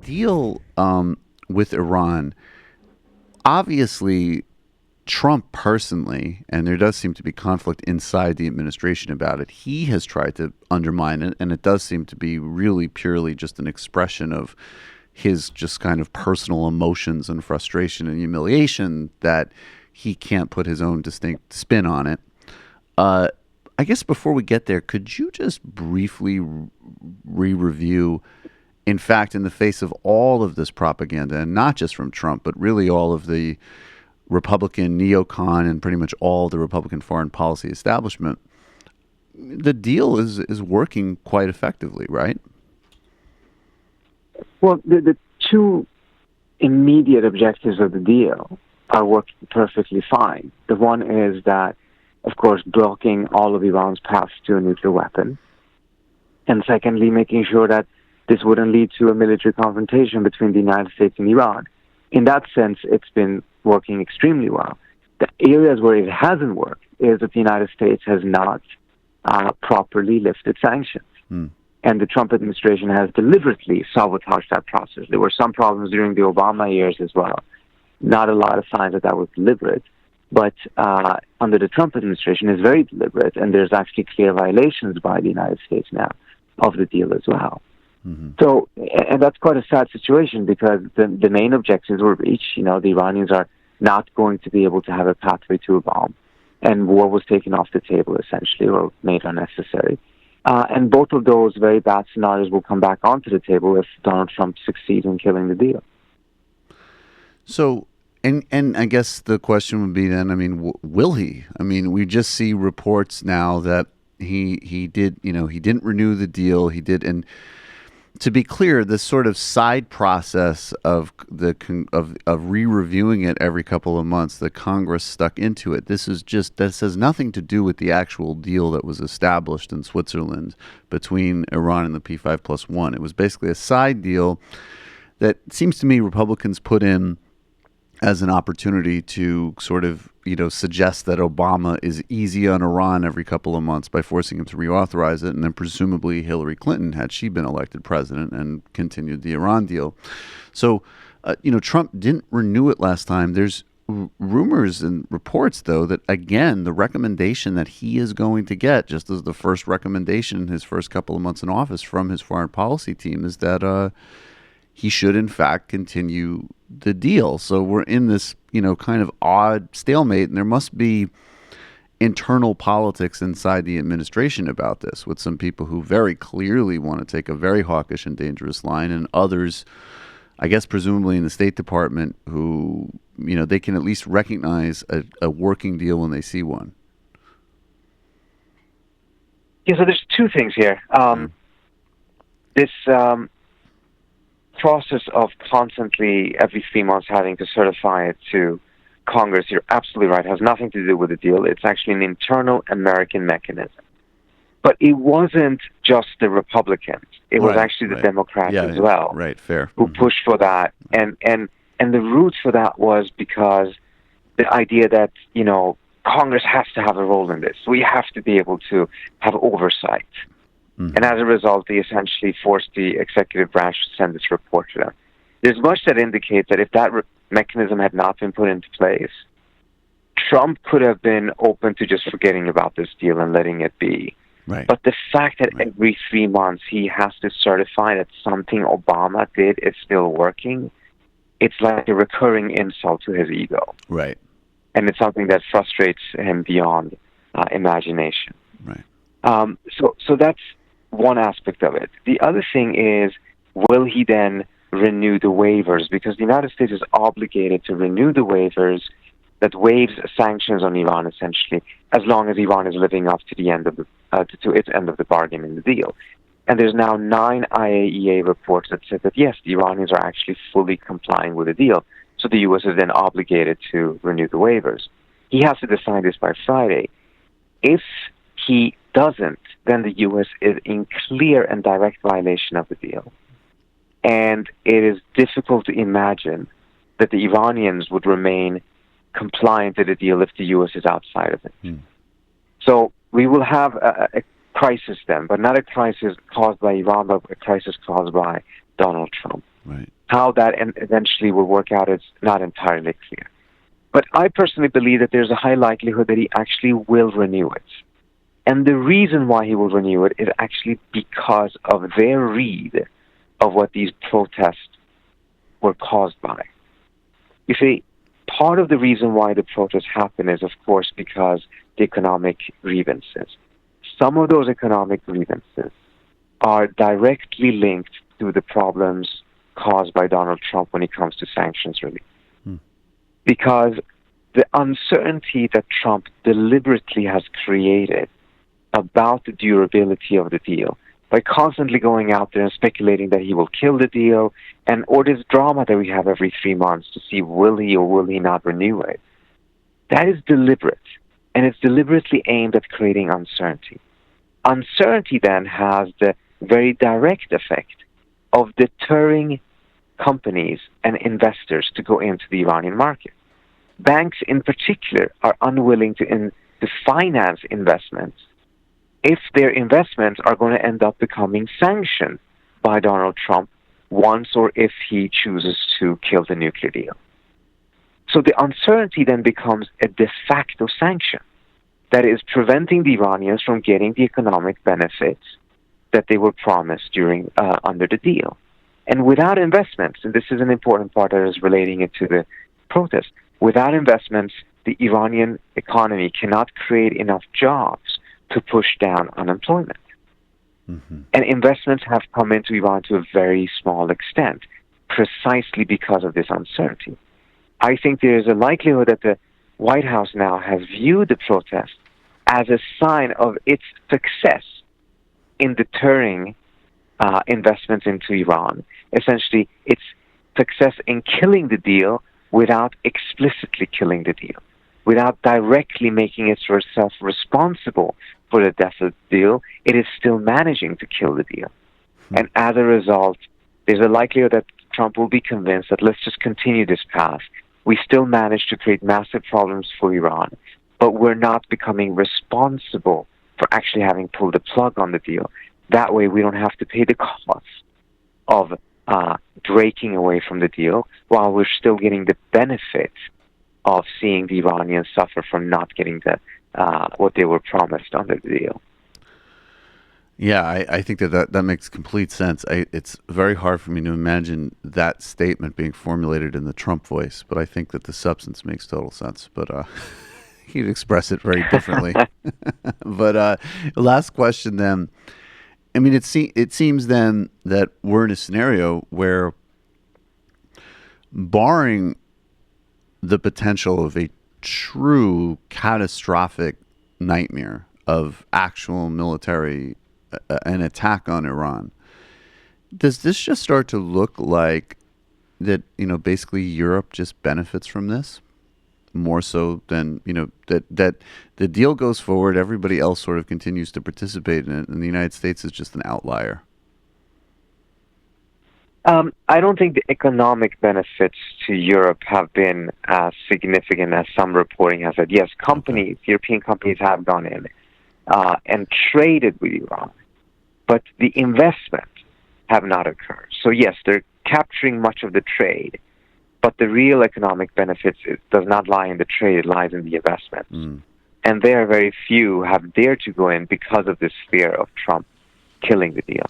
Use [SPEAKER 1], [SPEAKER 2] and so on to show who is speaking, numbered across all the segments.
[SPEAKER 1] deal with Iran, obviously Trump personally, and there does seem to be conflict inside the administration about it, he has tried to undermine it, and it does seem to be really purely just an expression of his just kind of personal emotions and frustration and humiliation that he can't put his own distinct spin on it. I guess before we get there, could you just briefly re-review, in fact, in the face of all of this propaganda, and not just from Trump, but really all of the Republican neocon and pretty much all the Republican foreign policy establishment, the deal is working quite effectively, right?
[SPEAKER 2] Well, the two immediate objectives of the deal are working perfectly fine. The one is that, of course, blocking all of Iran's path to a nuclear weapon. And secondly, making sure that this wouldn't lead to a military confrontation between the United States and Iran. In that sense, it's been working extremely well. The areas where it hasn't worked is that the United States has not properly lifted sanctions. And the Trump administration has deliberately sabotaged that process. There were some problems during the Obama years as well. Not a lot of signs that that was deliberate. But under the Trump administration, it's very deliberate, and there's actually clear violations by the United States now of the deal as well. So, and that's quite a sad situation because the main objectives were reached. You know, the Iranians are not going to be able to have a pathway to a bomb, and war was taken off the table essentially, or made unnecessary. And both of those very bad scenarios will come back onto the table if Donald Trump succeeds in killing the deal.
[SPEAKER 1] So, and I guess the question would be then, I mean, will he? I mean, we just see reports now that he did, you know, he didn't renew the deal. He did, and to be clear, this sort of side process of re-reviewing it every couple of months, the Congress stuck into it. This has nothing to do with the actual deal that was established in Switzerland between Iran and the P5+1. It was basically a side deal that seems to me Republicans put in as an opportunity to sort of, you know, suggest that Obama is easy on Iran every couple of months by forcing him to reauthorize it, and then presumably Hillary Clinton, had she been elected president, and continued the Iran deal. So, you know, Trump didn't renew it last time. There's rumors and reports, though, that, again, the recommendation that he is going to get, just as the first recommendation in his first couple of months in office from his foreign policy team, is that he should, in fact, continue the deal. So we're in this, you know, kind of odd stalemate, and there must be internal politics inside the administration about this, with some people who very clearly want to take a very hawkish and dangerous line, and others, I guess presumably in the State Department, who, you know, they can at least recognize a working deal when they see one.
[SPEAKER 2] Yeah, so there's two things here. This process of constantly, every 3 months, having to certify it to Congress, you're absolutely right, has nothing to do with the deal. It's actually an internal American mechanism. But it wasn't just the Republicans. It was actually the Democrats as well.
[SPEAKER 1] Right, fair.
[SPEAKER 2] Who pushed for that. And the roots for that was because the idea that, you know, Congress has to have a role in this. We have to be able to have oversight. And as a result, they essentially forced the executive branch to send this report to them. There's much that indicates that if that mechanism had not been put into place, Trump could have been open to just forgetting about this deal and letting it be.
[SPEAKER 1] Right.
[SPEAKER 2] But the fact that every 3 months he has to certify that something Obama did is still working, it's like a recurring insult to his ego.
[SPEAKER 1] Right.
[SPEAKER 2] And it's something that frustrates him beyond imagination.
[SPEAKER 1] Right.
[SPEAKER 2] So that's one aspect of it. The other thing is, will he then renew the waivers? Because the United States is obligated to renew the waivers that waives sanctions on Iran, essentially, as long as Iran is living up to the end of the to its end of the bargain in the deal. And there's now 9 IAEA reports that say that yes, the Iranians are actually fully complying with the deal. So the U.S. is then obligated to renew the waivers. He has to decide this by Friday. If he doesn't, then the U.S. is in clear and direct violation of the deal. And it is difficult to imagine that the Iranians would remain compliant to the deal if the U.S. is outside of it. So we will have a crisis then, but not a crisis caused by Iran, but a crisis caused by Donald Trump.
[SPEAKER 1] Right.
[SPEAKER 2] How that eventually will work out is not entirely clear. But I personally believe that there's a high likelihood that he actually will renew it. And the reason why he will renew it is actually because of their read of what these protests were caused by. You see, part of the reason why the protests happen is, of course, because the economic grievances. Some of those economic grievances are directly linked to the problems caused by Donald Trump when it comes to sanctions relief. Because the uncertainty that Trump deliberately has created about the durability of the deal by constantly going out there and speculating that he will kill the deal, or this drama that we have every 3 months to see will he or will he not renew it, that is deliberate, and it's deliberately aimed at creating uncertainty. Uncertainty then has the very direct effect of deterring companies and investors to go into the Iranian market. Banks in particular are unwilling to finance investments if their investments are going to end up becoming sanctioned by Donald Trump once or if he chooses to kill the nuclear deal. So the uncertainty then becomes a de facto sanction that is preventing the Iranians from getting the economic benefits that they were promised during under the deal. And without investments, and this is an important part that is relating it to the protest, without investments, the Iranian economy cannot create enough jobs to push down unemployment. Mm-hmm. And investments have come into Iran to a very small extent, precisely because of this uncertainty. I think there is a likelihood that the White House now has viewed the protest as a sign of its success in deterring investments into Iran. Essentially, its success in killing the deal without explicitly killing the deal, without directly making itself responsible for the death of the deal. It is still managing to kill the deal. And as a result, there's a likelihood that Trump will be convinced that let's just continue this path. We still manage to create massive problems for Iran, but we're not becoming responsible for actually having pulled the plug on the deal. That way we don't have to pay the cost of breaking away from the deal while we're still getting the benefit of seeing the Iranians suffer from not getting what they were promised under the deal.
[SPEAKER 1] Yeah, I think that makes complete sense. It's very hard for me to imagine that statement being formulated in the Trump voice, but I think that the substance makes total sense. But he'd express it very differently. But last question then. I mean, it seems then that we're in a scenario where, barring the potential of a true catastrophic nightmare of actual military an attack on Iran, does this just start to look like that, basically Europe just benefits from this more so than, that the deal goes forward, everybody else sort of continues to participate in it, and the United States is just an outlier?
[SPEAKER 2] I don't think the economic benefits to Europe have been as significant as some reporting has said. Yes, European companies have gone in and traded with Iran, but the investment have not occurred. So yes, they're capturing much of the trade, but the real economic benefits does not lie in the trade, it lies in the investment. And there are very few who have dared to go in because of this fear of Trump killing the deal.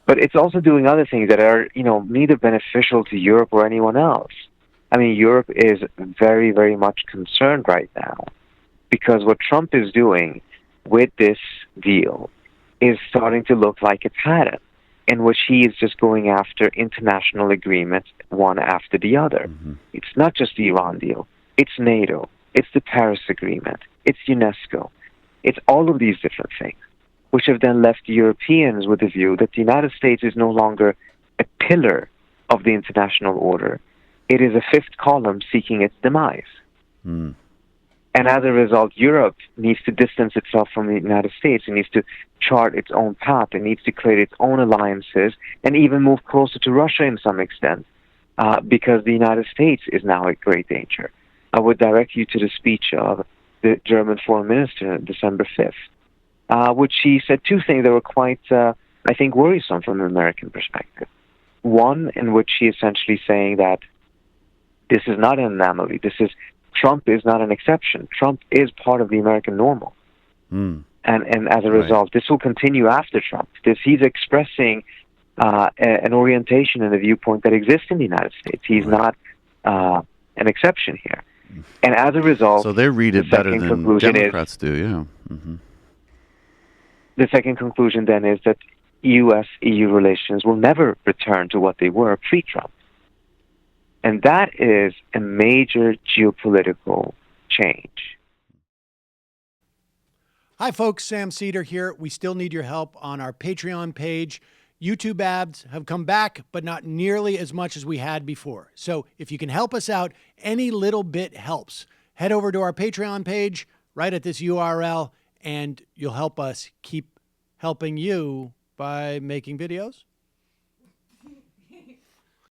[SPEAKER 2] But it's also doing other things that are, neither beneficial to Europe or anyone else. I mean, Europe is very, very much concerned right now because what Trump is doing with this deal is starting to look like a pattern in which he is just going after international agreements one after the other. Mm-hmm. It's not just the Iran deal. It's NATO. It's the Paris Agreement. It's UNESCO. It's all of these different things, which have then left the Europeans with the view that the United States is no longer a pillar of the international order. It is a fifth column seeking its demise. Mm. And as a result, Europe needs to distance itself from the United States. It needs to chart its own path. It needs to create its own alliances and even move closer to Russia in some extent because the United States is now in great danger. I would direct you to the speech of the German foreign minister on December 5th, which he said two things that were quite, I think, worrisome from an American perspective. One in which he essentially saying that this is not an anomaly. Trump is not an exception. Trump is part of the American normal. And as a result, this will continue after Trump. He's expressing an orientation and a viewpoint that exists in the United States. He's not an exception here. And as a result,
[SPEAKER 1] so they read it better than Democrats do. Yeah.
[SPEAKER 2] The second conclusion then is that U.S.-EU relations will never return to what they were pre-Trump. And that is a major geopolitical change.
[SPEAKER 3] Hi, folks. Sam Seder here. We still need your help on our Patreon page. YouTube ads have come back, but not nearly as much as we had before. So if you can help us out, any little bit helps. Head over to our Patreon page right at this URL, and you'll help us keep helping you by making videos